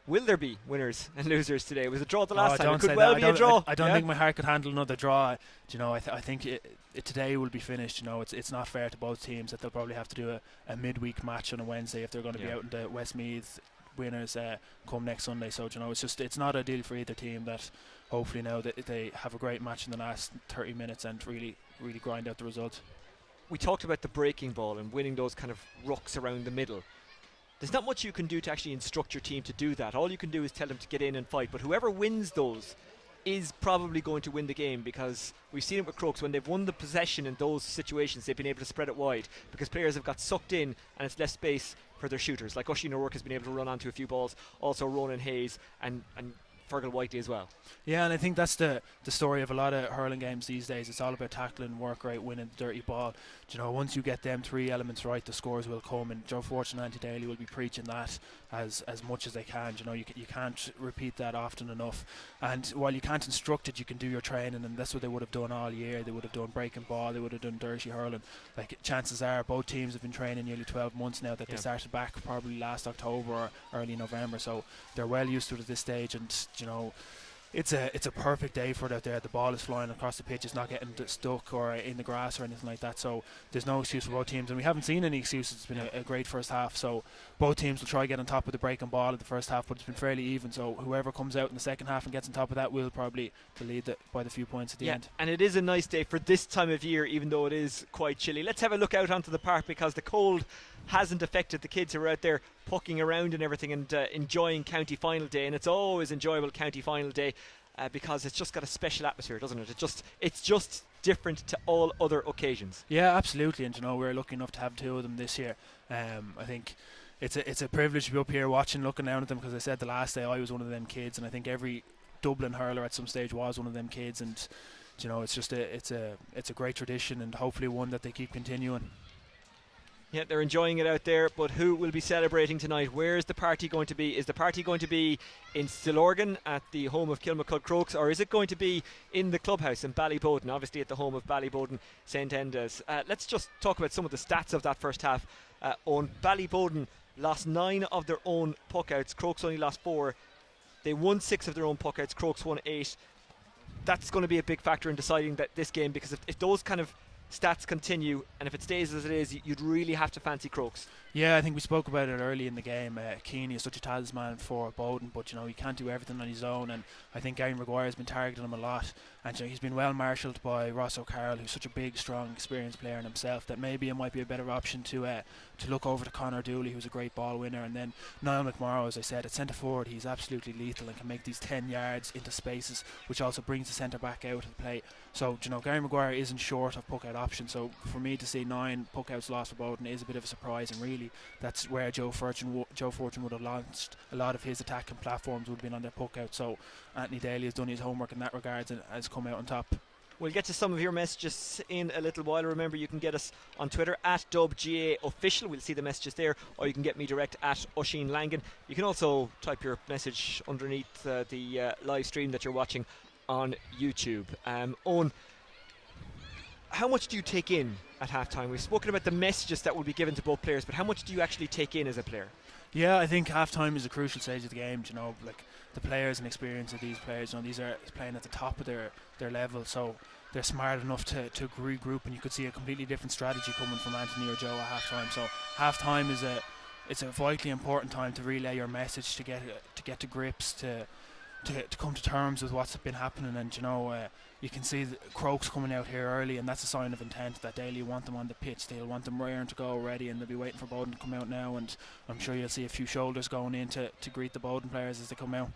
[SPEAKER 3] will there be winners and losers today? It was a draw the last time. It could well be a draw.
[SPEAKER 2] I don't think my heart could handle another draw. I think it today will be finished. It's not fair to both teams that they'll probably have to do a midweek match on a Wednesday if they're going to be out in the Westmeath winners come next Sunday. So it's not ideal for either team. That hopefully now that they have a great match in the last 30 minutes and really grind out the result.
[SPEAKER 3] We talked about the breaking ball and winning those kind of rucks around the middle. There's not much you can do to actually instruct your team to do that. All you can do is tell them to get in and fight. But whoever wins those is probably going to win the game, because we've seen it with Crokes. When they've won the possession in those situations, they've been able to spread it wide because players have got sucked in and it's less space for their shooters. Like Oisín O'Rourke has been able to run onto a few balls, also Ronan Hayes and Fergal Whiteley as well. Yeah,
[SPEAKER 2] and I think that's the story of a lot of hurling games these days. It's all about tackling, work rate, winning the dirty ball. Once you get them three elements right, the scores will come, and Joe Fortune and Anthony Daly will be preaching that as much as they can. You can't repeat that often enough, and while you can't instruct it, you can do your training, and that's what they would have done all year. They would have done breaking ball, they would have done dirty hurling. Like, chances are both teams have been training nearly 12 months now, that they started back probably last October or early November, so they're well used to it at this stage. And it's a perfect day for it out there. The ball is flying across the pitch, it's not getting stuck or in the grass or anything like that, so there's no excuse for both teams, and we haven't seen any excuses. It's been a great first half, so both teams will try to get on top of the breaking ball in the first half, but it's been fairly even, so whoever comes out in the second half and gets on top of that will probably lead by the few points at the end.
[SPEAKER 3] And it is a nice day for this time of year, even though it is quite chilly. Let's have a look out onto the park, because the cold hasn't affected the kids who are out there pucking around and everything and enjoying county final day. And it's always enjoyable county final day because it's just got a special atmosphere, doesn't it? It's just different to all other occasions.
[SPEAKER 2] Yeah, absolutely. And we're lucky enough to have two of them this year. I think it's a privilege to be up here watching, looking down at them, because I said the last day I was one of them kids, and I think every Dublin hurler at some stage was one of them kids, and it's just it's a great tradition, and hopefully one that they keep continuing.
[SPEAKER 3] Yeah, they're enjoying it out there, but who will be celebrating tonight? Where is the party going to be? Is the party going to be in Stillorgan at the home of Kilmacud Crokes, or is it going to be in the clubhouse in Ballyboden, obviously at the home of Ballyboden St Endas? Let's just talk about some of the stats of that first half. On Ballyboden lost 9 of their own puckouts. Crokes only lost 4. They won 6 of their own puckouts. Crokes won 8. That's going to be a big factor in deciding this game, because if those kind of stats continue, and if it stays as it is, you'd really have to fancy Crokes.
[SPEAKER 2] Yeah, I think we spoke about it early in the game. Keeney is such a talisman for Boden, but he can't do everything on his own, and I think Gary Maguire has been targeting him a lot, and he's been well marshalled by Ross O'Carroll, who's such a big, strong, experienced player in himself, that maybe it might be a better option to look over to Conor Dooley, who's a great ball winner. And then Niall McMorrow, as I said, at centre forward, he's absolutely lethal and can make these 10 yards into spaces, which also brings the centre back out of play. So Gary Maguire isn't short of puck out options, so for me to see 9 puck outs lost for Boden is a bit of a surprise, and really that's where Joe Fortune would have launched a lot of his attacking platforms, would have been on their puck out. So Anthony Daly has done his homework in that regard and has come out on top.
[SPEAKER 3] We'll get to some of your messages in a little while. Remember, you can get us on Twitter at DubGAOfficial. We'll see the messages there, or you can get me direct at Oisín Langan. You can also type your message underneath the live stream that you're watching on YouTube. Owen, how much do you take in at halftime? We've spoken about the messages that will be given to both players, but how much do you actually take in as a player?
[SPEAKER 2] Yeah, I think halftime is a crucial stage of the game. players and experience of these players. These are playing at the top of their level, so they're smart enough to regroup, and you could see a completely different strategy coming from Anthony or Joe at half time. So half time it's a vitally important time to relay your message, to get to grips, to come to terms with what's been happening. And you can see the Crokes coming out here early, and that's a sign of intent that Daly want them on the pitch. They'll want them raring to go already, and they'll be waiting for Boden to come out now, and I'm sure you'll see a few shoulders going in to greet the Boden players as they come out.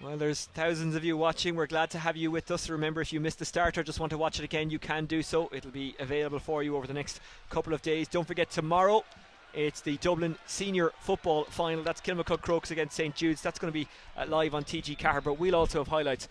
[SPEAKER 3] Well, there's thousands of you watching. We're glad to have you with us. Remember, if you missed the start or just want to watch it again, you can do so. It'll be available for you over the next couple of days. Don't forget, tomorrow it's the Dublin Senior Football Final. That's Kilmacud Crokes against St Jude's. That's going to be live on TG Car, but we'll also have highlights